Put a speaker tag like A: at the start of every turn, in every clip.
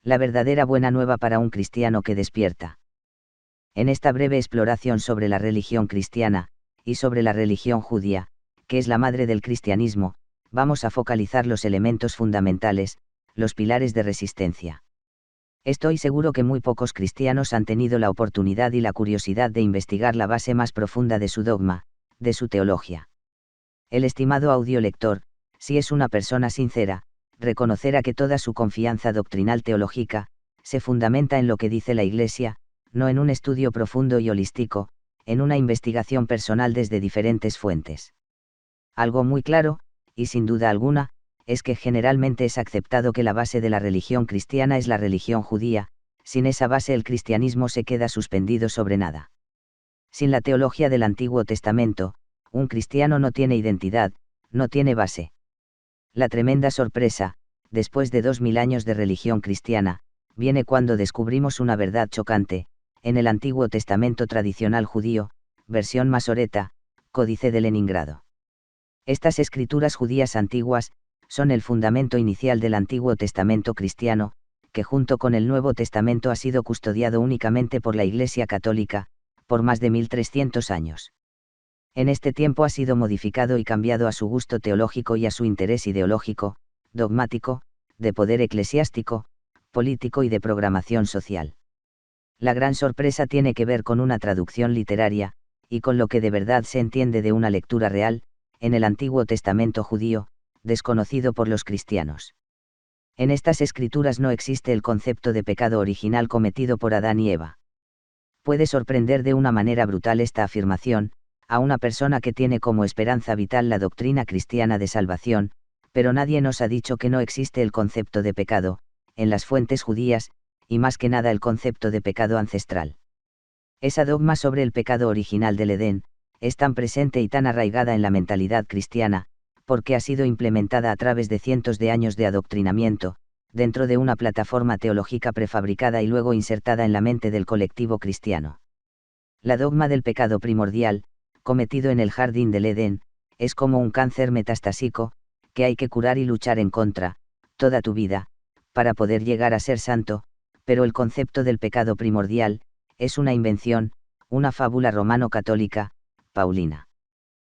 A: La verdadera buena nueva para un cristiano que despierta. En esta breve exploración sobre la religión cristiana, y sobre la religión judía, que es la madre del cristianismo, vamos a focalizar los elementos fundamentales, los pilares de resistencia. Estoy seguro que muy pocos cristianos han tenido la oportunidad y la curiosidad de investigar la base más profunda de su dogma, de su teología. El estimado audiolector, si es una persona sincera, reconocerá que toda su confianza doctrinal teológica se fundamenta en lo que dice la Iglesia, no en un estudio profundo y holístico, en una investigación personal desde diferentes fuentes. Algo muy claro, y sin duda alguna, es que generalmente es aceptado que la base de la religión cristiana es la religión judía, sin esa base el cristianismo se queda suspendido sobre nada. Sin la teología del Antiguo Testamento, un cristiano no tiene identidad, no tiene base. La tremenda sorpresa, después de 2000 años de religión cristiana, viene cuando descubrimos una verdad chocante, en el Antiguo Testamento tradicional judío, versión masoreta, Códice de Leningrado. Estas escrituras judías antiguas, son el fundamento inicial del Antiguo Testamento cristiano, que junto con el Nuevo Testamento ha sido custodiado únicamente por la Iglesia Católica, por más de 1300 años. En este tiempo ha sido modificado y cambiado a su gusto teológico y a su interés ideológico, dogmático, de poder eclesiástico, político y de programación social. La gran sorpresa tiene que ver con una traducción literaria, y con lo que de verdad se entiende de una lectura real, en el Antiguo Testamento judío, desconocido por los cristianos. En estas escrituras no existe el concepto de pecado original cometido por Adán y Eva. Puede sorprender de una manera brutal esta afirmación, a una persona que tiene como esperanza vital la doctrina cristiana de salvación, pero nadie nos ha dicho que no existe el concepto de pecado, en las fuentes judías, y más que nada el concepto de pecado ancestral. Esa dogma sobre el pecado original del Edén, es tan presente y tan arraigada en la mentalidad cristiana, porque ha sido implementada a través de cientos de años de adoctrinamiento, dentro de una plataforma teológica prefabricada y luego insertada en la mente del colectivo cristiano. La dogma del pecado primordial, cometido en el jardín del Edén, es como un cáncer metastásico, que hay que curar y luchar en contra, toda tu vida, para poder llegar a ser santo, pero el concepto del pecado primordial, es una invención, una fábula romano-católica, paulina.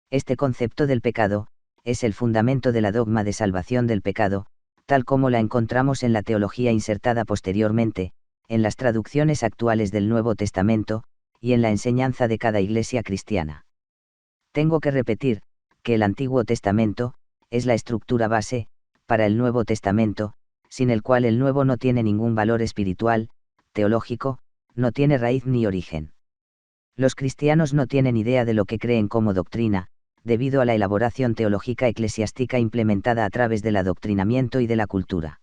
A: Este concepto del pecado, es el fundamento de la dogma de salvación del pecado, tal como la encontramos en la teología insertada posteriormente, en las traducciones actuales del Nuevo Testamento, y en la enseñanza de cada iglesia cristiana. Tengo que repetir, que el Antiguo Testamento, es la estructura base, para el Nuevo Testamento, sin el cual el Nuevo no tiene ningún valor espiritual, teológico, no tiene raíz ni origen. Los cristianos no tienen idea de lo que creen como doctrina, debido a la elaboración teológica eclesiástica implementada a través del adoctrinamiento y de la cultura.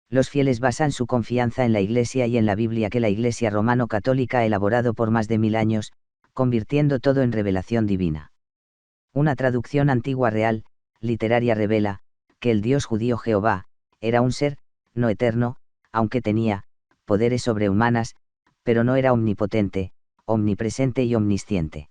A: Los fieles basan su confianza en la Iglesia y en la Biblia que la Iglesia romano-católica ha elaborado por más de 1000 años, convirtiendo todo en revelación divina. Una traducción antigua real, literaria revela, que el Dios judío Jehová, era un ser, no eterno, aunque tenía poderes sobrehumanas, pero no era omnipotente, omnipresente y omnisciente.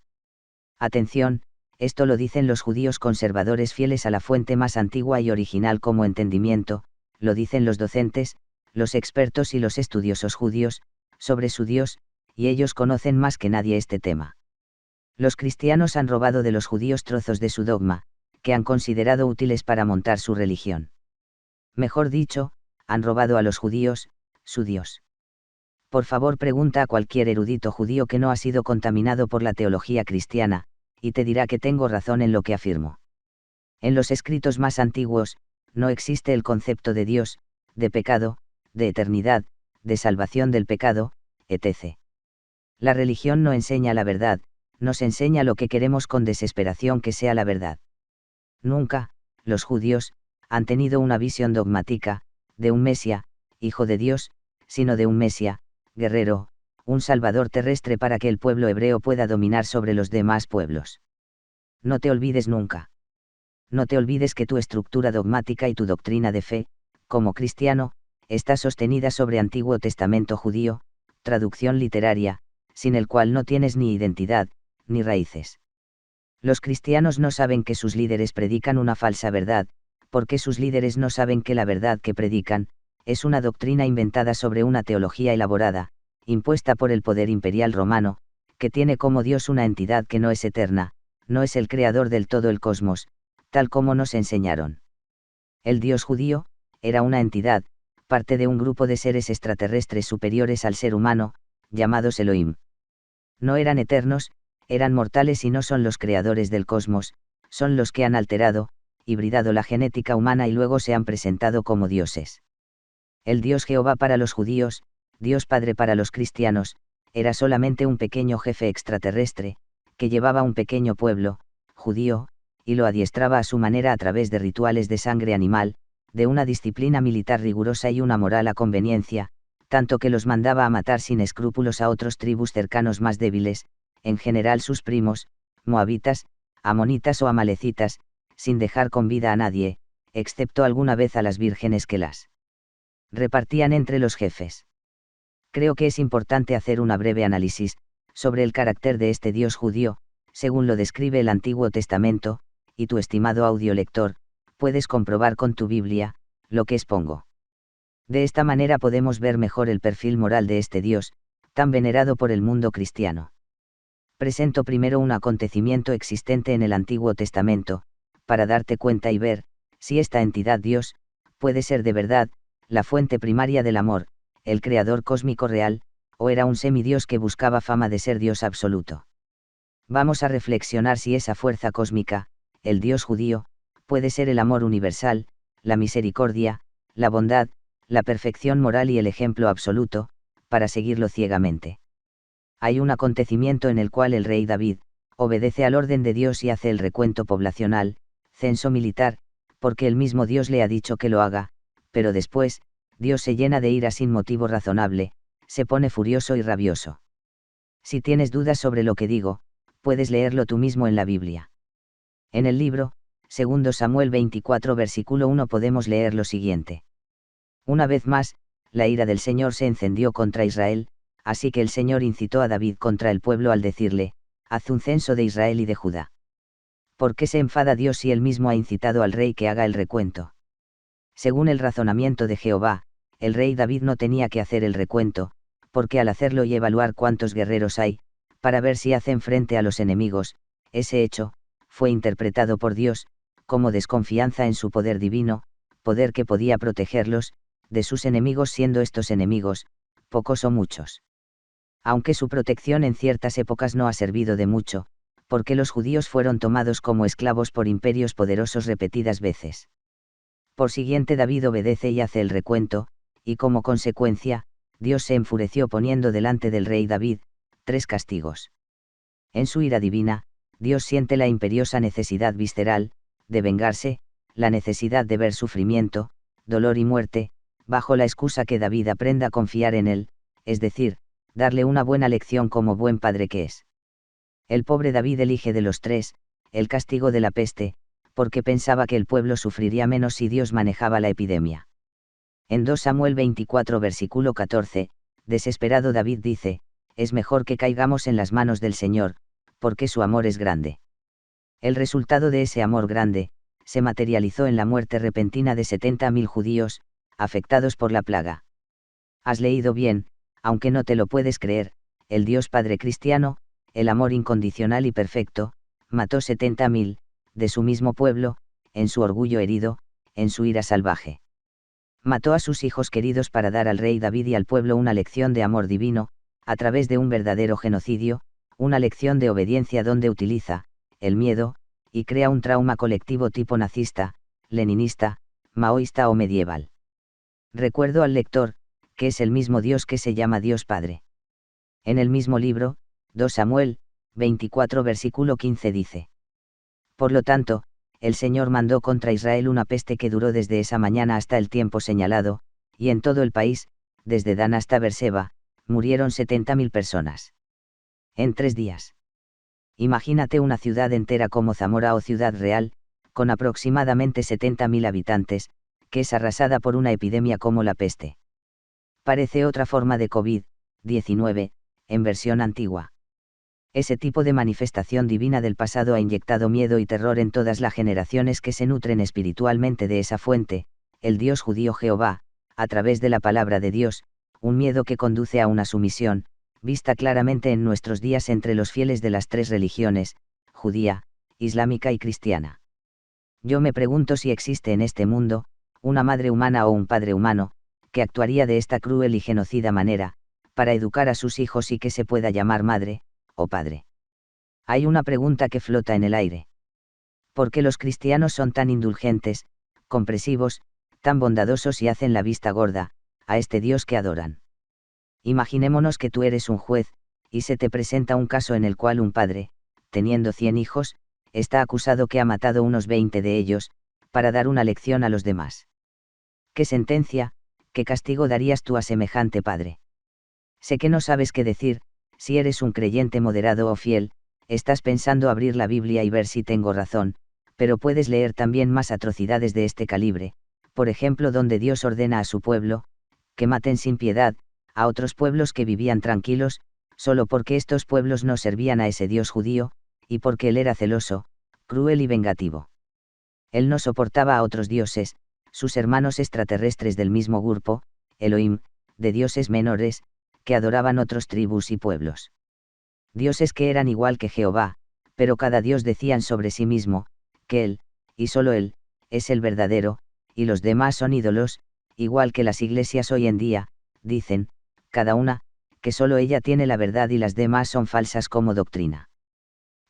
A: Atención, esto lo dicen los judíos conservadores fieles a la fuente más antigua y original como entendimiento, lo dicen los docentes, los expertos y los estudiosos judíos, sobre su Dios, y ellos conocen más que nadie este tema. Los cristianos han robado de los judíos trozos de su dogma, que han considerado útiles para montar su religión. Mejor dicho, han robado a los judíos, su Dios. Por favor, pregunta a cualquier erudito judío que no ha sido contaminado por la teología cristiana, y te dirá que tengo razón en lo que afirmo. En los escritos más antiguos, no existe el concepto de Dios, de pecado, de eternidad, de salvación del pecado, etc. La religión no enseña la verdad, nos enseña lo que queremos con desesperación que sea la verdad. Nunca, los judíos, han tenido una visión dogmática, de un Mesías, hijo de Dios, sino de un Mesías, guerrero, un salvador terrestre para que el pueblo hebreo pueda dominar sobre los demás pueblos. No te olvides nunca. No te olvides que tu estructura dogmática y tu doctrina de fe, como cristiano, está sostenida sobre Antiguo Testamento judío, traducción literaria, sin el cual no tienes ni identidad, ni raíces. Los cristianos no saben que sus líderes predican una falsa verdad, porque sus líderes no saben que la verdad que predican, es una doctrina inventada sobre una teología elaborada, impuesta por el poder imperial romano, que tiene como Dios una entidad que no es eterna, no es el creador del todo el cosmos, tal como nos enseñaron. El Dios judío era una entidad, parte de un grupo de seres extraterrestres superiores al ser humano, llamados Elohim. No eran eternos, eran mortales y no son los creadores del cosmos, son los que han alterado, hibridado la genética humana y luego se han presentado como dioses. El Dios Jehová para los judíos, Dios Padre para los cristianos, era solamente un pequeño jefe extraterrestre, que llevaba un pequeño pueblo, judío, y lo adiestraba a su manera a través de rituales de sangre animal, de una disciplina militar rigurosa y una moral a conveniencia, tanto que los mandaba a matar sin escrúpulos a otros tribus cercanos más débiles, en general sus primos, moabitas, amonitas o amalecitas, sin dejar con vida a nadie, excepto alguna vez a las vírgenes que las repartían entre los jefes. Creo que es importante hacer una breve análisis sobre el carácter de este Dios judío, según lo describe el Antiguo Testamento, y tu estimado audiolector, puedes comprobar con tu Biblia lo que expongo. De esta manera podemos ver mejor el perfil moral de este Dios, tan venerado por el mundo cristiano. Presento primero un acontecimiento existente en el Antiguo Testamento, para darte cuenta y ver si esta entidad Dios puede ser de verdad la fuente primaria del amor, el creador cósmico real, o era un semidios que buscaba fama de ser Dios absoluto. Vamos a reflexionar si esa fuerza cósmica, el Dios judío, puede ser el amor universal, la misericordia, la bondad, la perfección moral y el ejemplo absoluto, para seguirlo ciegamente. Hay un acontecimiento en el cual el rey David obedece al orden de Dios y hace el recuento poblacional, censo militar, porque el mismo Dios le ha dicho que lo haga, pero después, Dios se llena de ira sin motivo razonable, se pone furioso y rabioso. Si tienes dudas sobre lo que digo, puedes leerlo tú mismo en la Biblia. En el libro, 2 Samuel 24 versículo 1 podemos leer lo siguiente. Una vez más, la ira del Señor se encendió contra Israel, así que el Señor incitó a David contra el pueblo al decirle, haz un censo de Israel y de Judá. ¿Por qué se enfada Dios si él mismo ha incitado al rey que haga el recuento? Según el razonamiento de Jehová, el rey David no tenía que hacer el recuento, porque al hacerlo y evaluar cuántos guerreros hay, para ver si hacen frente a los enemigos, ese hecho, fue interpretado por Dios, como desconfianza en su poder divino, poder que podía protegerlos, de sus enemigos siendo estos enemigos, pocos o muchos. Aunque su protección en ciertas épocas no ha servido de mucho, porque los judíos fueron tomados como esclavos por imperios poderosos repetidas veces. Por siguiente David obedece y hace el recuento, y como consecuencia, Dios se enfureció poniendo delante del rey David 3 castigos. En su ira divina, Dios siente la imperiosa necesidad visceral, de vengarse, la necesidad de ver sufrimiento, dolor y muerte, bajo la excusa que David aprenda a confiar en él, es decir, darle una buena lección como buen padre que es. El pobre David elige de los 3, el castigo de la peste, porque pensaba que el pueblo sufriría menos si Dios manejaba la epidemia. En 2 Samuel 24 versículo 14, desesperado David dice, es mejor que caigamos en las manos del Señor, porque su amor es grande. El resultado de ese amor grande, se materializó en la muerte repentina de 70.000 judíos, afectados por la plaga. Has leído bien, aunque no te lo puedes creer, el Dios Padre cristiano, el amor incondicional y perfecto, mató 70.000, de su mismo pueblo, en su orgullo herido, en su ira salvaje. Mató a sus hijos queridos para dar al rey David y al pueblo una lección de amor divino, a través de un verdadero genocidio, una lección de obediencia donde utiliza el miedo, y crea un trauma colectivo tipo nazista, leninista, maoísta o medieval. Recuerdo al lector, que es el mismo Dios que se llama Dios Padre. En el mismo libro, 2 Samuel 24 versículo 15 dice. Por lo tanto, el Señor mandó contra Israel una peste que duró desde esa mañana hasta el tiempo señalado, y en todo el país, desde Dan hasta Berseba, murieron 70.000 personas. En 3 días. Imagínate una ciudad entera como Zamora o Ciudad Real, con aproximadamente 70.000 habitantes, que es arrasada por una epidemia como la peste. Parece otra forma de COVID-19, en versión antigua. Ese tipo de manifestación divina del pasado ha inyectado miedo y terror en todas las generaciones que se nutren espiritualmente de esa fuente, el Dios judío Jehová, a través de la palabra de Dios, un miedo que conduce a una sumisión, vista claramente en nuestros días entre los fieles de las tres religiones, judía, islámica y cristiana. Yo me pregunto si existe en este mundo, una madre humana o un padre humano, que actuaría de esta cruel y genocida manera, para educar a sus hijos y que se pueda llamar madre, o padre. Hay una pregunta que flota en el aire. ¿Por qué los cristianos son tan indulgentes, comprensivos, tan bondadosos y hacen la vista gorda, a este Dios que adoran? Imaginémonos que tú eres un juez, y se te presenta un caso en el cual un padre, teniendo 100 hijos, está acusado que ha matado unos 20 de ellos, para dar una lección a los demás. ¿Qué sentencia, qué castigo darías tú a semejante padre? Sé que no sabes qué decir, si eres un creyente moderado o fiel, estás pensando abrir la Biblia y ver si tengo razón, pero puedes leer también más atrocidades de este calibre, por ejemplo donde Dios ordena a su pueblo, que maten sin piedad, a otros pueblos que vivían tranquilos, solo porque estos pueblos no servían a ese Dios judío, y porque él era celoso, cruel y vengativo. Él no soportaba a otros dioses, sus hermanos extraterrestres del mismo grupo, Elohim, de dioses menores, que adoraban otros tribus y pueblos. Dioses que eran igual que Jehová, pero cada dios decían sobre sí mismo, que él, y solo él, es el verdadero, y los demás son ídolos, igual que las iglesias hoy en día, dicen, cada una, que solo ella tiene la verdad y las demás son falsas como doctrina.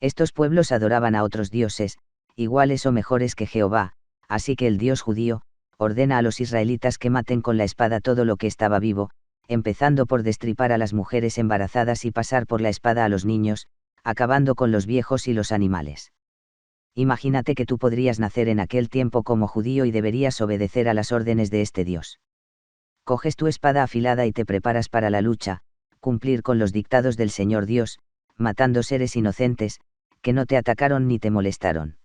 A: Estos pueblos adoraban a otros dioses, iguales o mejores que Jehová, así que el Dios judío, ordena a los israelitas que maten con la espada todo lo que estaba vivo, empezando por destripar a las mujeres embarazadas y pasar por la espada a los niños, acabando con los viejos y los animales. Imagínate que tú podrías nacer en aquel tiempo como judío y deberías obedecer a las órdenes de este Dios. Coges tu espada afilada y te preparas para la lucha, cumplir con los dictados del Señor Dios, matando seres inocentes, que no te atacaron ni te molestaron.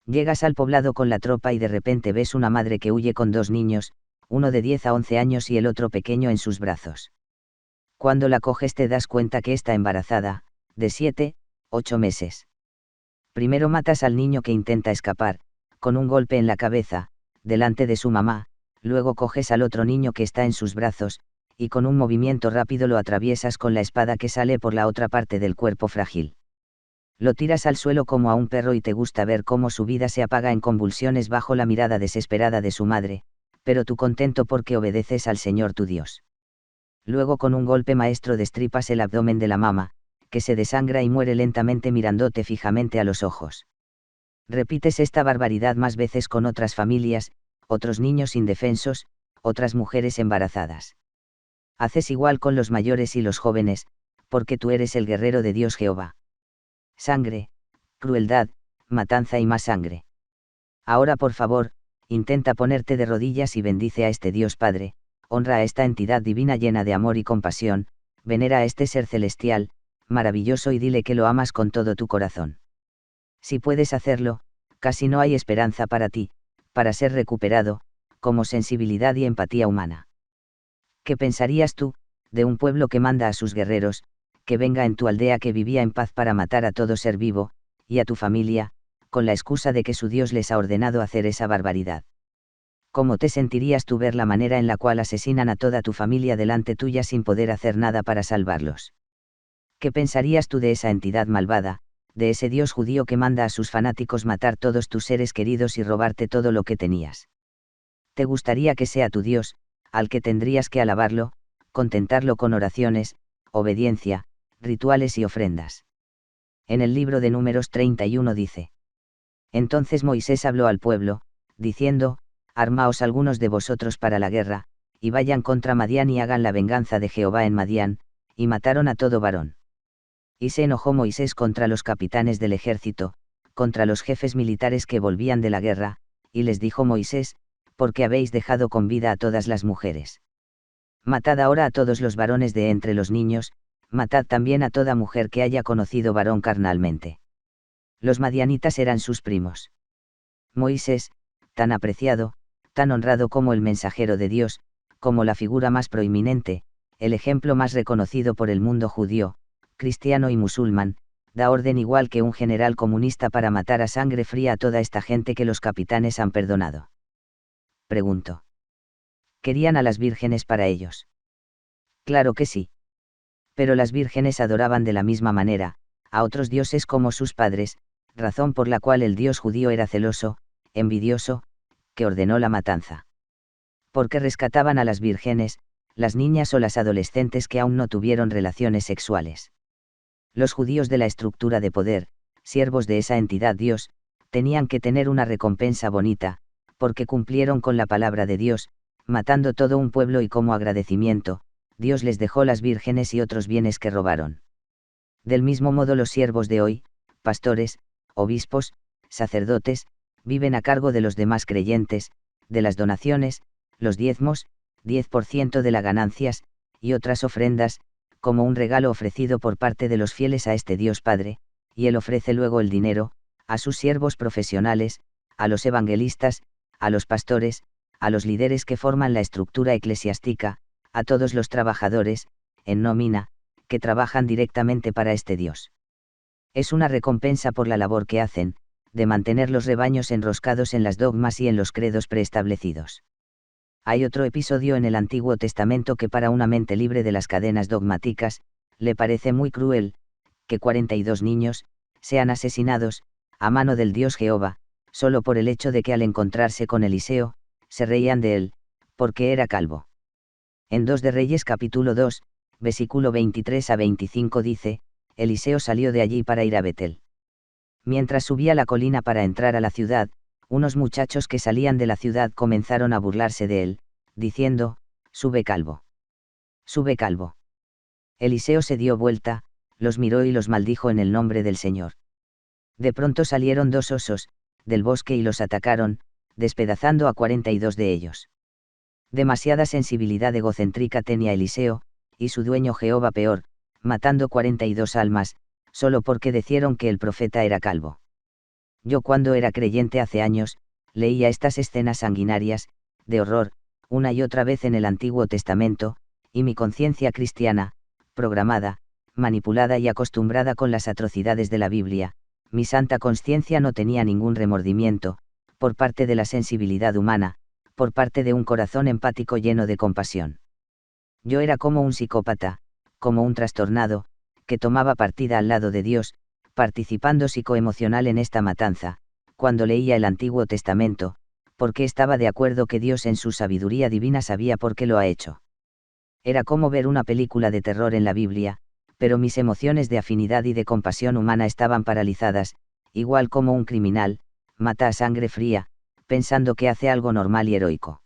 A: Llegas al poblado con la tropa y de repente ves una madre que huye con 2 niños, uno de 10 a 11 años y el otro pequeño en sus brazos. Cuando la coges te das cuenta que está embarazada, de 7, 8 meses. Primero matas al niño que intenta escapar, con un golpe en la cabeza, delante de su mamá, luego coges al otro niño que está en sus brazos, y con un movimiento rápido lo atraviesas con la espada que sale por la otra parte del cuerpo frágil. Lo tiras al suelo como a un perro y te gusta ver cómo su vida se apaga en convulsiones bajo la mirada desesperada de su madre, pero tú contento porque obedeces al Señor tu Dios. Luego con un golpe maestro destripas el abdomen de la mama, que se desangra y muere lentamente mirándote fijamente a los ojos. Repites esta barbaridad más veces con otras familias, otros niños indefensos, otras mujeres embarazadas. Haces igual con los mayores y los jóvenes, porque tú eres el guerrero de Dios Jehová. Sangre, crueldad, matanza y más sangre. Ahora por favor, intenta ponerte de rodillas y bendice a este Dios Padre, honra a esta entidad divina llena de amor y compasión, venera a este ser celestial, maravilloso y dile que lo amas con todo tu corazón. Si puedes hacerlo, casi no hay esperanza para ti, para ser recuperado, como sensibilidad y empatía humana. ¿Qué pensarías tú, de un pueblo que manda a sus guerreros, que venga en tu aldea que vivía en paz para matar a todo ser vivo, y a tu familia, con la excusa de que su Dios les ha ordenado hacer esa barbaridad? ¿Cómo te sentirías tú ver la manera en la cual asesinan a toda tu familia delante tuya sin poder hacer nada para salvarlos? ¿Qué pensarías tú de esa entidad malvada, de ese Dios judío que manda a sus fanáticos matar todos tus seres queridos y robarte todo lo que tenías? ¿Te gustaría que sea tu Dios, al que tendrías que alabarlo, contentarlo con oraciones, obediencia, rituales y ofrendas? En el libro de Números 31 dice: Entonces Moisés habló al pueblo, diciendo: Armaos algunos de vosotros para la guerra, y vayan contra Madián y hagan la venganza de Jehová en Madián, y mataron a todo varón. Y se enojó Moisés contra los capitanes del ejército, contra los jefes militares que volvían de la guerra, y les dijo Moisés: ¿Por qué habéis dejado con vida a todas las mujeres? Matad ahora a todos los varones de entre los niños, matad también a toda mujer que haya conocido varón carnalmente. Los madianitas eran sus primos. Moisés, tan apreciado, tan honrado como el mensajero de Dios, como la figura más proeminente, el ejemplo más reconocido por el mundo judío, cristiano y musulmán, da orden igual que un general comunista para matar a sangre fría a toda esta gente que los capitanes han perdonado. Pregunto: Querían a las vírgenes para ellos. Claro que sí. Pero las vírgenes adoraban de la misma manera a otros dioses como sus padres, razón por la cual el dios judío era celoso, envidioso, que ordenó la matanza. Porque rescataban a las vírgenes, las niñas o las adolescentes que aún no tuvieron relaciones sexuales. Los judíos de la estructura de poder, siervos de esa entidad Dios, tenían que tener una recompensa bonita, porque cumplieron con la palabra de Dios, matando todo un pueblo y como agradecimiento, Dios les dejó las vírgenes y otros bienes que robaron. Del mismo modo los siervos de hoy, pastores, obispos, sacerdotes, viven a cargo de los demás creyentes, de las donaciones, los diezmos, 10% de las ganancias, y otras ofrendas, como un regalo ofrecido por parte de los fieles a este Dios Padre, y Él ofrece luego el dinero, a sus siervos profesionales, a los evangelistas, a los pastores, a los líderes que forman la estructura eclesiástica, a todos los trabajadores, en nómina, que trabajan directamente para este Dios. Es una recompensa por la labor que hacen, de mantener los rebaños enroscados en las dogmas y en los credos preestablecidos. Hay otro episodio en el Antiguo Testamento que para una mente libre de las cadenas dogmáticas, le parece muy cruel, que 42 niños, sean asesinados, a mano del Dios Jehová, solo por el hecho de que al encontrarse con Eliseo, se reían de él, porque era calvo. En 2 de Reyes capítulo 2, versículo 23 a 25 dice, Eliseo salió de allí para ir a Betel. Mientras subía la colina para entrar a la ciudad, unos muchachos que salían de la ciudad comenzaron a burlarse de él, diciendo, sube calvo. Sube calvo. Eliseo se dio vuelta, los miró y los maldijo en el nombre del Señor. De pronto salieron 2 osos, del bosque y los atacaron, despedazando a 42 de ellos. Demasiada sensibilidad egocéntrica tenía Eliseo, y su dueño Jehová peor, matando 42 almas, solo porque decieron que el profeta era calvo. Yo cuando era creyente hace años, leía estas escenas sanguinarias, de horror, una y otra vez en el Antiguo Testamento, y mi conciencia cristiana, programada, manipulada y acostumbrada con las atrocidades de la Biblia, mi santa conciencia no tenía ningún remordimiento, por parte de la sensibilidad humana, por parte de un corazón empático lleno de compasión. Yo era como un psicópata, como un trastornado, que tomaba partida al lado de Dios, participando psicoemocional en esta matanza, cuando leía el Antiguo Testamento, porque estaba de acuerdo que Dios en su sabiduría divina sabía por qué lo ha hecho. Era como ver una película de terror en la Biblia, pero mis emociones de afinidad y de compasión humana estaban paralizadas, igual como un criminal, mata a sangre fría, pensando que hace algo normal y heroico.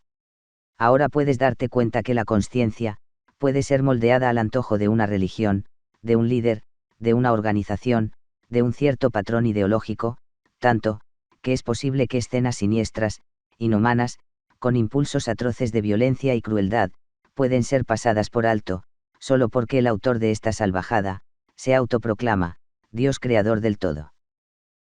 A: Ahora puedes darte cuenta que la consciencia, puede ser moldeada al antojo de una religión, de un líder, de una organización, de un cierto patrón ideológico, tanto, que es posible que escenas siniestras, inhumanas, con impulsos atroces de violencia y crueldad, pueden ser pasadas por alto, solo porque el autor de esta salvajada, se autoproclama, Dios creador del todo.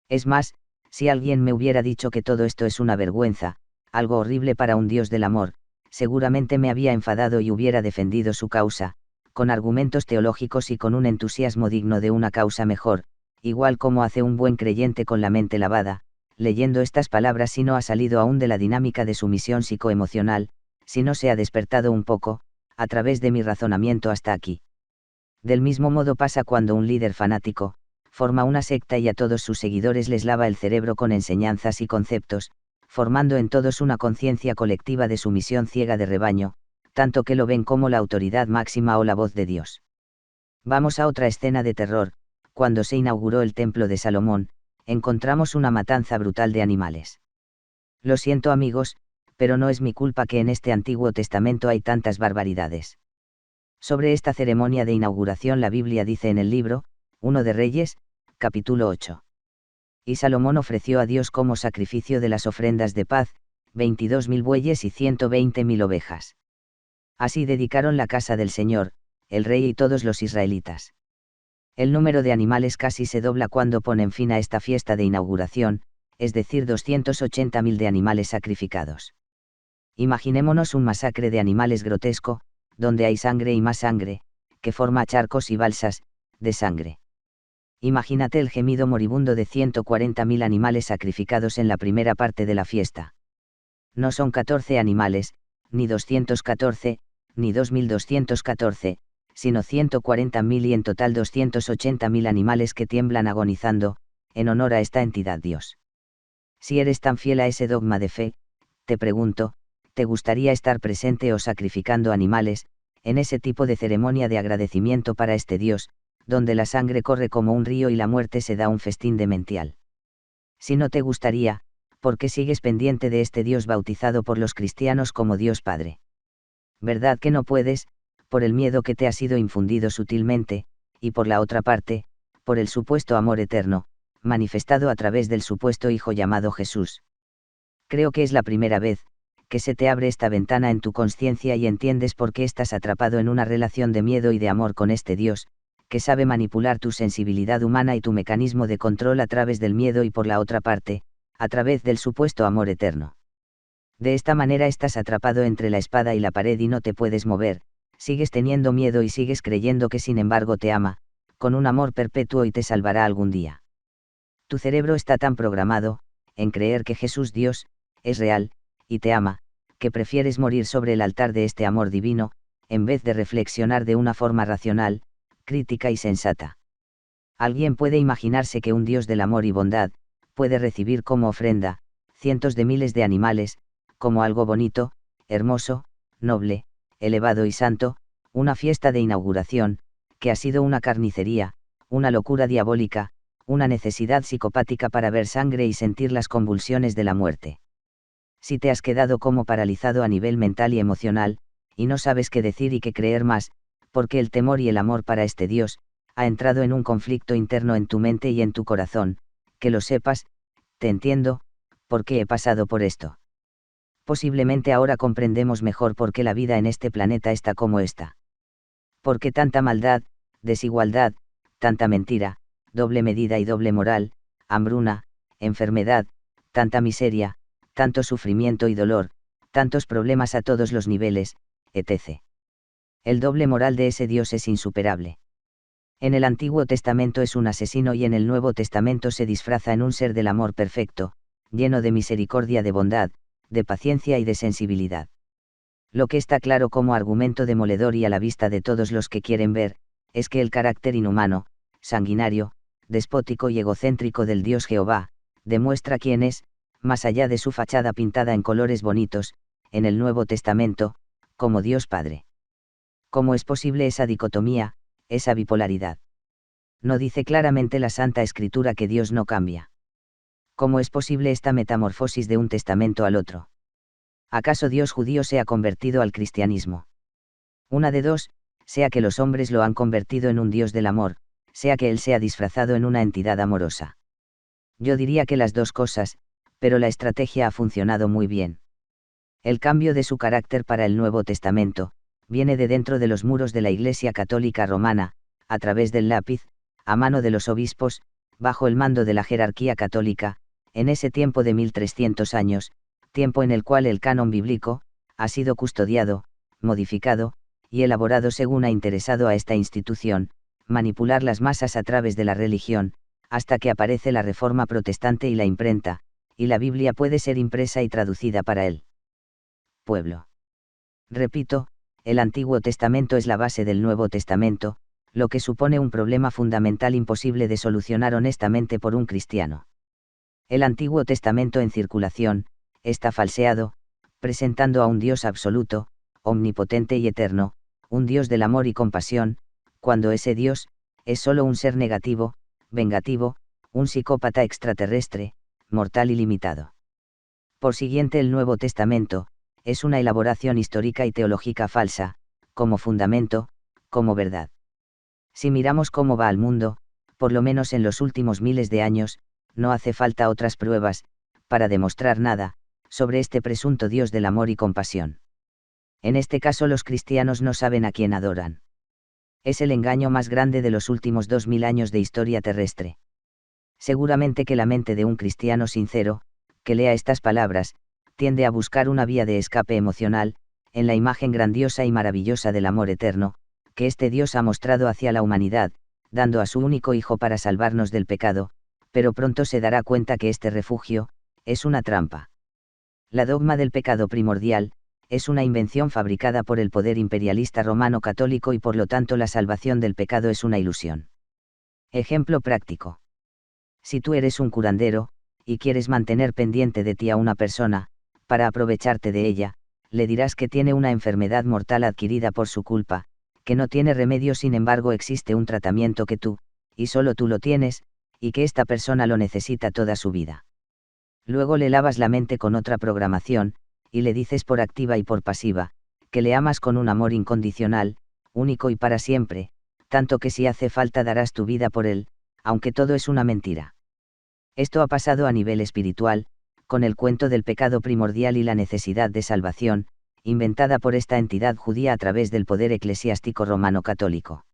A: Es más, si alguien me hubiera dicho que todo esto es una vergüenza, algo horrible para un Dios del amor, seguramente me había enfadado y hubiera defendido su causa, con argumentos teológicos y con un entusiasmo digno de una causa mejor, igual como hace un buen creyente con la mente lavada, leyendo estas palabras si no ha salido aún de la dinámica de su misión psicoemocional, si no se ha despertado un poco, a través de mi razonamiento hasta aquí. Del mismo modo pasa cuando un líder fanático, forma una secta y a todos sus seguidores les lava el cerebro con enseñanzas y conceptos, formando en todos una conciencia colectiva de su misión ciega de rebaño, tanto que lo ven como la autoridad máxima o la voz de Dios. Vamos a otra escena de terror. Cuando se inauguró el templo de Salomón, encontramos una matanza brutal de animales. Lo siento amigos, pero no es mi culpa que en este Antiguo Testamento hay tantas barbaridades. Sobre esta ceremonia de inauguración la Biblia dice en el libro, 1 de Reyes, capítulo 8. Y Salomón ofreció a Dios como sacrificio de las ofrendas de paz, 22.000 bueyes y 120.000 ovejas. Así dedicaron la casa del Señor, el rey y todos los israelitas. El número de animales casi se dobla cuando ponen fin a esta fiesta de inauguración, es decir 280.000 de animales sacrificados. Imaginémonos un masacre de animales grotesco, donde hay sangre y más sangre, que forma charcos y balsas, de sangre. Imagínate el gemido moribundo de 140.000 animales sacrificados en la primera parte de la fiesta. No son 14 animales, ni 214, ni 2214, sino 140.000 y en total 280.000 animales que tiemblan agonizando, en honor a esta entidad Dios. Si eres tan fiel a ese dogma de fe, te pregunto, ¿te gustaría estar presente o sacrificando animales, en ese tipo de ceremonia de agradecimiento para este Dios, donde la sangre corre como un río y la muerte se da un festín demencial? Si no te gustaría, ¿por qué sigues pendiente de este Dios bautizado por los cristianos como Dios Padre? ¿Verdad que no puedes, por el miedo que te ha sido infundido sutilmente, y por la otra parte, por el supuesto amor eterno, manifestado a través del supuesto Hijo llamado Jesús? Creo que es la primera vez que se te abre esta ventana en tu conciencia y entiendes por qué estás atrapado en una relación de miedo y de amor con este Dios, que sabe manipular tu sensibilidad humana y tu mecanismo de control a través del miedo y por la otra parte, a través del supuesto amor eterno. De esta manera estás atrapado entre la espada y la pared y no te puedes mover, sigues teniendo miedo y sigues creyendo que sin embargo te ama, con un amor perpetuo y te salvará algún día. Tu cerebro está tan programado, en creer que Jesús Dios, es real, y te ama, que prefieres morir sobre el altar de este amor divino, en vez de reflexionar de una forma racional, crítica y sensata. Alguien puede imaginarse que un Dios del amor y bondad, puede recibir como ofrenda, cientos de miles de animales, como algo bonito, hermoso, noble, elevado y santo, una fiesta de inauguración, que ha sido una carnicería, una locura diabólica, una necesidad psicopática para ver sangre y sentir las convulsiones de la muerte. Si te has quedado como paralizado a nivel mental y emocional, y no sabes qué decir y qué creer más, porque el temor y el amor para este Dios, ha entrado en un conflicto interno en tu mente y en tu corazón, que lo sepas, te entiendo, porque he pasado por esto. Posiblemente ahora comprendemos mejor por qué la vida en este planeta está como está. ¿Por qué tanta maldad, desigualdad, tanta mentira, doble medida y doble moral, hambruna, enfermedad, tanta miseria, tanto sufrimiento y dolor, tantos problemas a todos los niveles, etc.? El doble moral de ese Dios es insuperable. En el Antiguo Testamento es un asesino y en el Nuevo Testamento se disfraza en un ser del amor perfecto, lleno de misericordia, de bondad, de paciencia y de sensibilidad. Lo que está claro como argumento demoledor y a la vista de todos los que quieren ver, es que el carácter inhumano, sanguinario, despótico y egocéntrico del Dios Jehová, demuestra quién es, más allá de su fachada pintada en colores bonitos, en el Nuevo Testamento, como Dios Padre. ¿Cómo es posible esa dicotomía, esa bipolaridad? ¿No dice claramente la Santa Escritura que Dios no cambia? ¿Cómo es posible esta metamorfosis de un testamento al otro? ¿Acaso Dios judío se ha convertido al cristianismo? Una de dos, sea que los hombres lo han convertido en un Dios del amor, sea que Él se ha disfrazado en una entidad amorosa. Yo diría que las dos cosas, pero la estrategia ha funcionado muy bien. El cambio de su carácter para el Nuevo Testamento, viene de dentro de los muros de la Iglesia Católica Romana, a través del lápiz, a mano de los obispos, bajo el mando de la jerarquía católica, en ese tiempo de 1300 años, tiempo en el cual el canon bíblico, ha sido custodiado, modificado, y elaborado según ha interesado a esta institución, manipular las masas a través de la religión, hasta que aparece la Reforma Protestante y la imprenta, y la Biblia puede ser impresa y traducida para él. Pueblo. Repito, el Antiguo Testamento es la base del Nuevo Testamento, lo que supone un problema fundamental imposible de solucionar honestamente por un cristiano. El Antiguo Testamento en circulación, está falseado, presentando a un Dios absoluto, omnipotente y eterno, un Dios del amor y compasión, cuando ese Dios, es solo un ser negativo, vengativo, un psicópata extraterrestre, mortal y limitado. Por siguiente, el Nuevo Testamento, es una elaboración histórica y teológica falsa, como fundamento, como verdad. Si miramos cómo va al mundo, por lo menos en los últimos miles de años, no hace falta otras pruebas, para demostrar nada, sobre este presunto Dios del amor y compasión. En este caso los cristianos no saben a quién adoran. Es el engaño más grande de los últimos 2000 años de historia terrestre. Seguramente que la mente de un cristiano sincero, que lea estas palabras, tiende a buscar una vía de escape emocional, en la imagen grandiosa y maravillosa del amor eterno, que este Dios ha mostrado hacia la humanidad, dando a su único Hijo para salvarnos del pecado, pero pronto se dará cuenta que este refugio, es una trampa. La dogma del pecado primordial, es una invención fabricada por el poder imperialista romano católico y por lo tanto la salvación del pecado es una ilusión. Ejemplo práctico. Si tú eres un curandero, y quieres mantener pendiente de ti a una persona, para aprovecharte de ella, le dirás que tiene una enfermedad mortal adquirida por su culpa, que no tiene remedio, sin embargo existe un tratamiento que tú, y solo tú lo tienes, y que esta persona lo necesita toda su vida. Luego le lavas la mente con otra programación, y le dices por activa y por pasiva, que le amas con un amor incondicional, único y para siempre, tanto que si hace falta darás tu vida por él, aunque todo es una mentira. Esto ha pasado a nivel espiritual, con el cuento del pecado primordial y la necesidad de salvación, inventada por esta entidad judía a través del poder eclesiástico romano católico.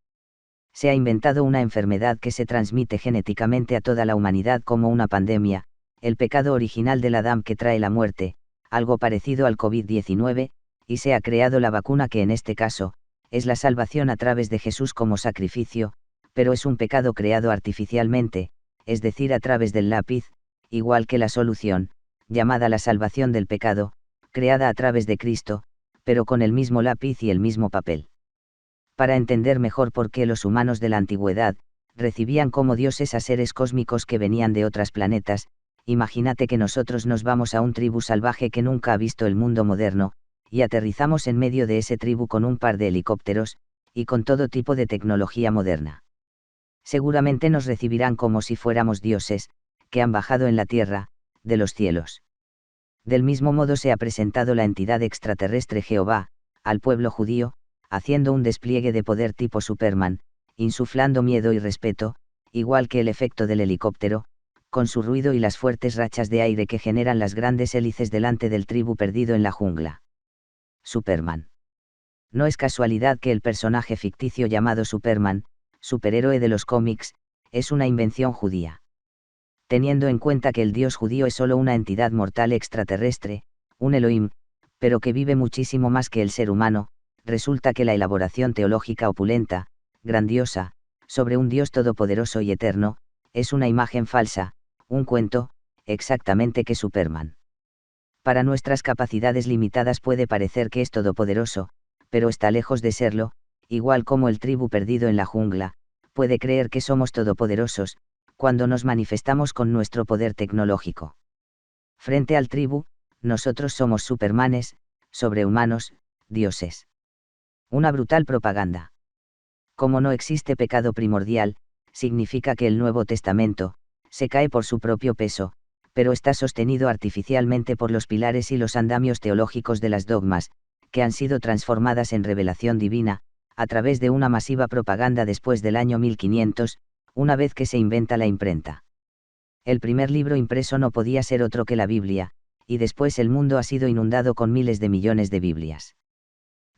A: Se ha inventado una enfermedad que se transmite genéticamente a toda la humanidad como una pandemia, el pecado original del Adán que trae la muerte, algo parecido al COVID-19, y se ha creado la vacuna que en este caso, es la salvación a través de Jesús como sacrificio, pero es un pecado creado artificialmente, es decir, a través del lápiz, igual que la solución, llamada la salvación del pecado, creada a través de Cristo, pero con el mismo lápiz y el mismo papel. Para entender mejor por qué los humanos de la antigüedad recibían como dioses a seres cósmicos que venían de otros planetas, imagínate que nosotros nos vamos a un tribu salvaje que nunca ha visto el mundo moderno, y aterrizamos en medio de ese tribu con un par de helicópteros, y con todo tipo de tecnología moderna. Seguramente nos recibirán como si fuéramos dioses, que han bajado en la tierra, de los cielos. Del mismo modo se ha presentado la entidad extraterrestre Jehová, al pueblo judío, haciendo un despliegue de poder tipo Superman, insuflando miedo y respeto, igual que el efecto del helicóptero, con su ruido y las fuertes rachas de aire que generan las grandes hélices delante del tribu perdido en la jungla. Superman. No es casualidad que el personaje ficticio llamado Superman, superhéroe de los cómics, es una invención judía. Teniendo en cuenta que el dios judío es solo una entidad mortal extraterrestre, un Elohim, pero que vive muchísimo más que el ser humano, resulta que la elaboración teológica opulenta, grandiosa, sobre un Dios todopoderoso y eterno, es una imagen falsa, un cuento, exactamente que Superman. Para nuestras capacidades limitadas puede parecer que es todopoderoso, pero está lejos de serlo, igual como el tribu perdido en la jungla, puede creer que somos todopoderosos, cuando nos manifestamos con nuestro poder tecnológico. Frente al tribu, nosotros somos supermanes, sobrehumanos, dioses. Una brutal propaganda. Como no existe pecado primordial, significa que el Nuevo Testamento se cae por su propio peso, pero está sostenido artificialmente por los pilares y los andamios teológicos de las dogmas, que han sido transformadas en revelación divina, a través de una masiva propaganda después del año 1500, una vez que se inventa la imprenta. El primer libro impreso no podía ser otro que la Biblia, y después el mundo ha sido inundado con miles de millones de Biblias.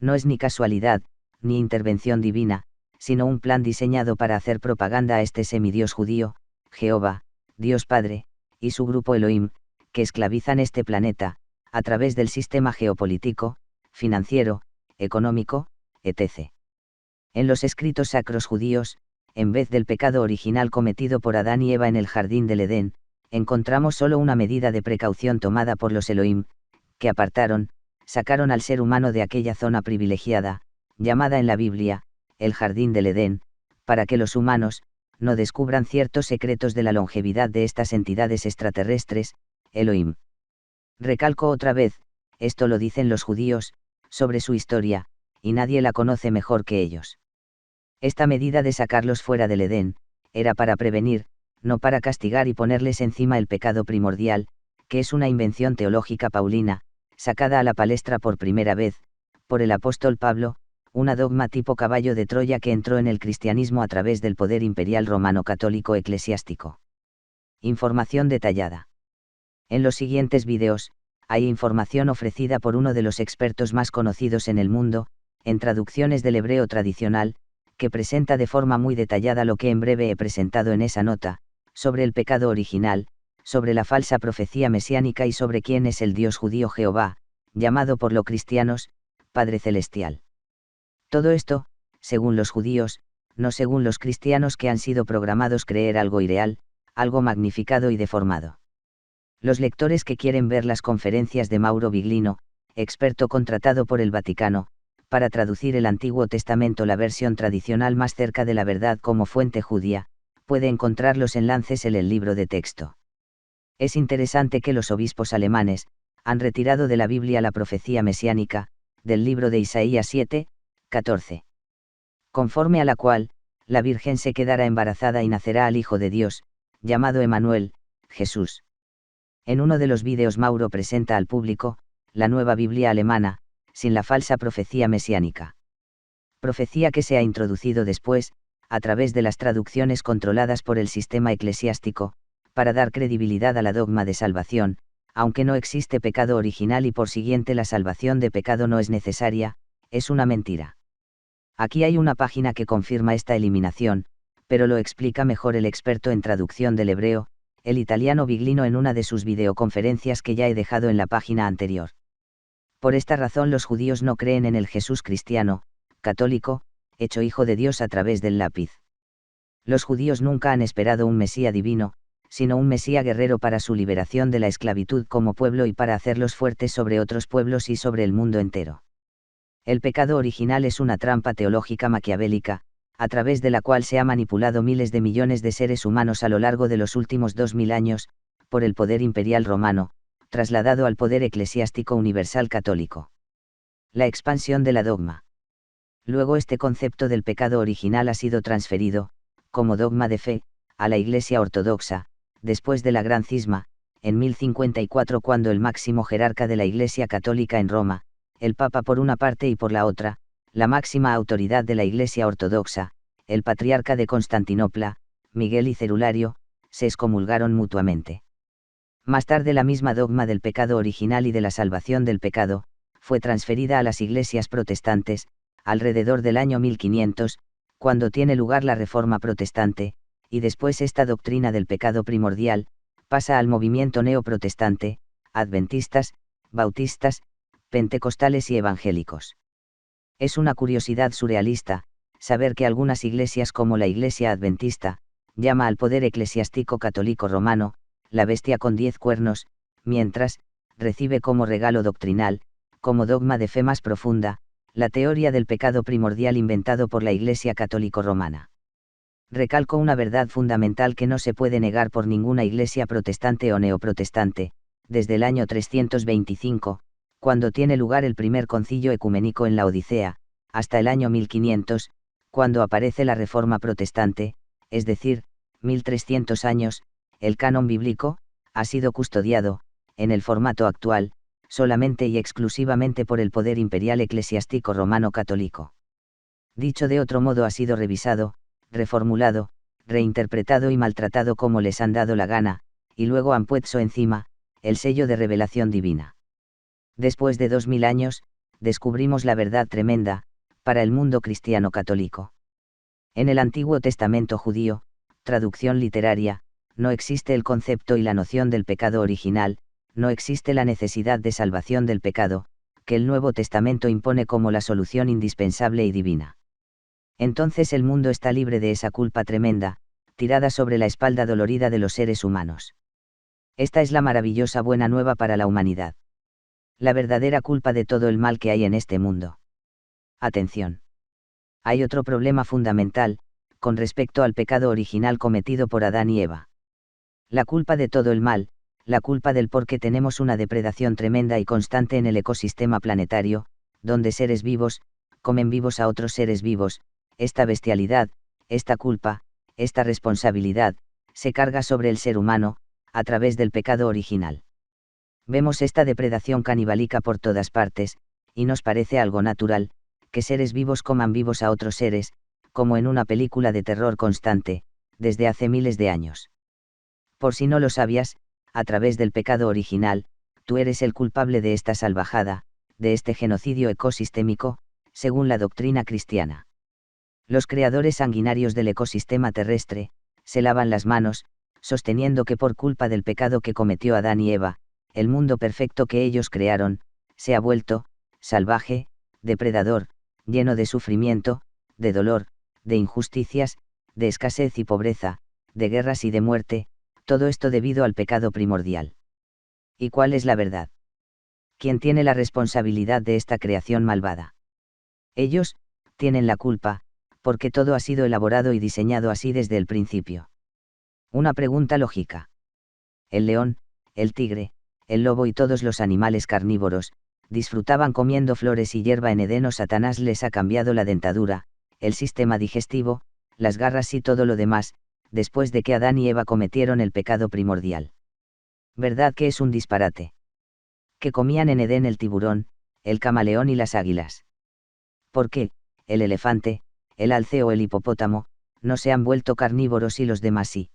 A: No es ni casualidad, ni intervención divina, sino un plan diseñado para hacer propaganda a este semidios judío, Jehová, Dios Padre, y su grupo Elohim, que esclavizan este planeta, a través del sistema geopolítico, financiero, económico, etc. En los escritos sacros judíos, en vez del pecado original cometido por Adán y Eva en el jardín del Edén, encontramos solo una medida de precaución tomada por los Elohim, que sacaron al ser humano de aquella zona privilegiada, llamada en la Biblia, el jardín del Edén, para que los humanos no descubran ciertos secretos de la longevidad de estas entidades extraterrestres, Elohim. Recalco otra vez, esto lo dicen los judíos, sobre su historia, y nadie la conoce mejor que ellos. Esta medida de sacarlos fuera del Edén, era para prevenir, no para castigar y ponerles encima el pecado primordial, que es una invención teológica paulina, sacada a la palestra por primera vez, por el apóstol Pablo, una dogma tipo caballo de Troya que entró en el cristianismo a través del poder imperial romano católico eclesiástico. Información detallada. En los siguientes vídeos, hay información ofrecida por uno de los expertos más conocidos en el mundo, en traducciones del hebreo tradicional, que presenta de forma muy detallada lo que en breve he presentado en esa nota, sobre el pecado original, sobre la falsa profecía mesiánica y sobre quién es el Dios judío Jehová, llamado por los cristianos, Padre Celestial. Todo esto, según los judíos, no según los cristianos que han sido programados creer algo irreal, algo magnificado y deformado. Los lectores que quieren ver las conferencias de Mauro Biglino, experto contratado por el Vaticano, para traducir el Antiguo Testamento, la versión tradicional más cerca de la verdad como fuente judía, puede encontrar los enlaces en el libro de texto. Es interesante que los obispos alemanes han retirado de la Biblia la profecía mesiánica, del libro de Isaías 7, 14. Conforme a la cual, la Virgen se quedará embarazada y nacerá al Hijo de Dios, llamado Emmanuel, Jesús. En uno de los vídeos Mauro presenta al público la nueva Biblia alemana, sin la falsa profecía mesiánica. Profecía que se ha introducido después, a través de las traducciones controladas por el sistema eclesiástico, para dar credibilidad a la dogma de salvación, aunque no existe pecado original y por siguiente la salvación de pecado no es necesaria, es una mentira. Aquí hay una página que confirma esta eliminación, pero lo explica mejor el experto en traducción del hebreo, el italiano Biglino, en una de sus videoconferencias que ya he dejado en la página anterior. Por esta razón los judíos no creen en el Jesús cristiano, católico, hecho hijo de Dios a través del lápiz. Los judíos nunca han esperado un Mesías divino, sino un Mesías guerrero para su liberación de la esclavitud como pueblo y para hacerlos fuertes sobre otros pueblos y sobre el mundo entero. El pecado original es una trampa teológica maquiavélica, a través de la cual se ha manipulado miles de millones de seres humanos a lo largo de los últimos 2000 años, por el poder imperial romano, trasladado al poder eclesiástico universal católico. La expansión de la dogma. Luego este concepto del pecado original ha sido transferido, como dogma de fe, a la Iglesia ortodoxa, después de la Gran Cisma, en 1054, cuando el máximo jerarca de la Iglesia católica en Roma, el Papa por una parte y por la otra, la máxima autoridad de la Iglesia ortodoxa, el patriarca de Constantinopla, Miguel y Cerulario, se excomulgaron mutuamente. Más tarde la misma dogma del pecado original y de la salvación del pecado, fue transferida a las iglesias protestantes, alrededor del año 1500, cuando tiene lugar la Reforma Protestante, y después esta doctrina del pecado primordial, pasa al movimiento neoprotestante, adventistas, bautistas, pentecostales y evangélicos. Es una curiosidad surrealista, saber que algunas iglesias como la Iglesia Adventista, llama al poder eclesiástico católico romano, la bestia con 10 cuernos, mientras, recibe como regalo doctrinal, como dogma de fe más profunda, la teoría del pecado primordial inventado por la Iglesia católico romana. Recalco una verdad fundamental que no se puede negar por ninguna iglesia protestante o neoprotestante, desde el año 325, cuando tiene lugar el primer concilio ecuménico en la Odisea, hasta el año 1500, cuando aparece la Reforma Protestante, es decir, 1300 años, el canon bíblico ha sido custodiado, en el formato actual, solamente y exclusivamente por el poder imperial eclesiástico romano católico. Dicho de otro modo, ha sido revisado, reformulado, reinterpretado y maltratado como les han dado la gana, y luego han puesto encima el sello de revelación divina. Después de 2000 años, descubrimos la verdad tremenda, para el mundo cristiano católico. En el Antiguo Testamento judío, traducción literaria, no existe el concepto y la noción del pecado original, no existe la necesidad de salvación del pecado, que el Nuevo Testamento impone como la solución indispensable y divina. Entonces el mundo está libre de esa culpa tremenda, tirada sobre la espalda dolorida de los seres humanos. Esta es la maravillosa buena nueva para la humanidad. La verdadera culpa de todo el mal que hay en este mundo. Atención. Hay otro problema fundamental, con respecto al pecado original cometido por Adán y Eva. La culpa de todo el mal, la culpa del por qué tenemos una depredación tremenda y constante en el ecosistema planetario, donde seres vivos, comen vivos a otros seres vivos, esta bestialidad, esta culpa, esta responsabilidad, se carga sobre el ser humano, a través del pecado original. Vemos esta depredación canibálica por todas partes, y nos parece algo natural, que seres vivos coman vivos a otros seres, como en una película de terror constante, desde hace miles de años. Por si no lo sabías, a través del pecado original, tú eres el culpable de esta salvajada, de este genocidio ecosistémico, según la doctrina cristiana. Los creadores sanguinarios del ecosistema terrestre, se lavan las manos, sosteniendo que por culpa del pecado que cometió Adán y Eva, el mundo perfecto que ellos crearon, se ha vuelto, salvaje, depredador, lleno de sufrimiento, de dolor, de injusticias, de escasez y pobreza, de guerras y de muerte, todo esto debido al pecado primordial. ¿Y cuál es la verdad? ¿Quién tiene la responsabilidad de esta creación malvada? Ellos, tienen la culpa, porque todo ha sido elaborado y diseñado así desde el principio. Una pregunta lógica. El león, el tigre, el lobo y todos los animales carnívoros, disfrutaban comiendo flores y hierba en Edén, o Satanás les ha cambiado la dentadura, el sistema digestivo, las garras y todo lo demás, después de que Adán y Eva cometieron el pecado primordial. ¿Verdad que es un disparate? Que comían en Edén el tiburón, el camaleón y las águilas. ¿Por qué el elefante, el alce o el hipopótamo no se han vuelto carnívoros y los demás sí?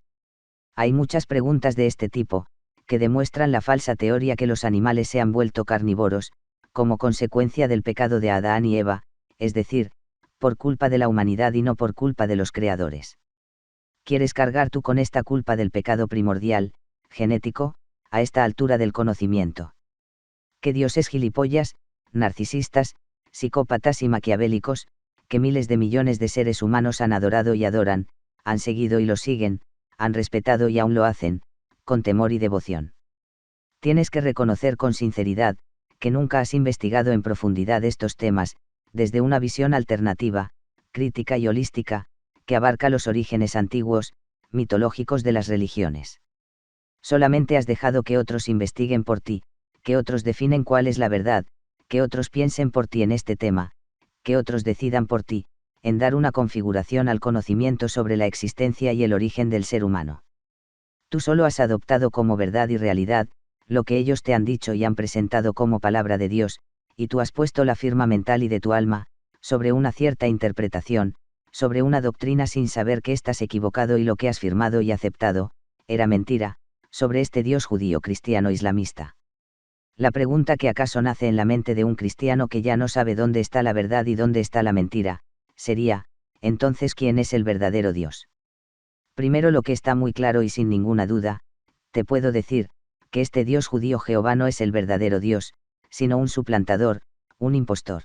A: Hay muchas preguntas de este tipo, que demuestran la falsa teoría que los animales se han vuelto carnívoros, como consecuencia del pecado de Adán y Eva, es decir, por culpa de la humanidad y no por culpa de los creadores. ¿Quieres cargar tú con esta culpa del pecado primordial, genético, a esta altura del conocimiento? ¿Qué dioses gilipollas, narcisistas, psicópatas y maquiavélicos, que miles de millones de seres humanos han adorado y adoran, han seguido y lo siguen, han respetado y aún lo hacen, con temor y devoción? Tienes que reconocer con sinceridad, que nunca has investigado en profundidad estos temas, desde una visión alternativa, crítica y holística, que abarca los orígenes antiguos, mitológicos de las religiones. Solamente has dejado que otros investiguen por ti, que otros definen cuál es la verdad, que otros piensen por ti en este tema, que otros decidan por ti, en dar una configuración al conocimiento sobre la existencia y el origen del ser humano. Tú solo has adoptado como verdad y realidad, lo que ellos te han dicho y han presentado como palabra de Dios, y tú has puesto la firma mental y de tu alma, sobre una cierta interpretación, sobre una doctrina sin saber que estás equivocado y lo que has firmado y aceptado, era mentira, sobre este Dios judío cristiano islamista. La pregunta que acaso nace en la mente de un cristiano que ya no sabe dónde está la verdad y dónde está la mentira, sería, entonces, ¿quién es el verdadero Dios? Primero, lo que está muy claro y sin ninguna duda, te puedo decir, que este Dios judío Jehová no es el verdadero Dios, sino un suplantador, un impostor.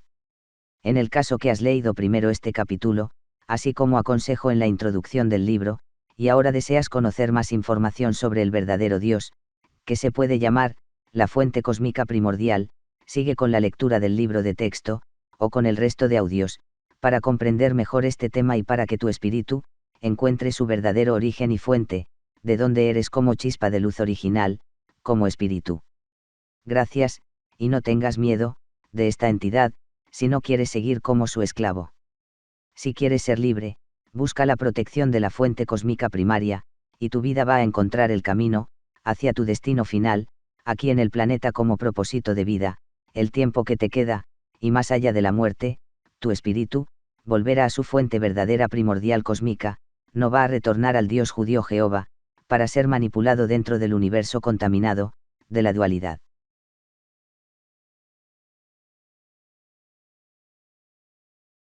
A: En el caso que has leído primero este capítulo, así como aconsejo en la introducción del libro, y ahora deseas conocer más información sobre el verdadero Dios, que se puede llamar, la fuente cósmica primordial, sigue con la lectura del libro de texto, o con el resto de audios, para comprender mejor este tema y para que tu espíritu encuentre su verdadero origen y fuente, de donde eres como chispa de luz original, como espíritu. Gracias, y no tengas miedo de esta entidad, si no quieres seguir como su esclavo. Si quieres ser libre, busca la protección de la fuente cósmica primaria, y tu vida va a encontrar el camino hacia tu destino final, aquí en el planeta como propósito de vida, el tiempo que te queda, y más allá de la muerte, tu espíritu volverá a su fuente verdadera primordial cósmica, no va a retornar al Dios judío Jehová, para ser manipulado dentro del universo contaminado, de la dualidad.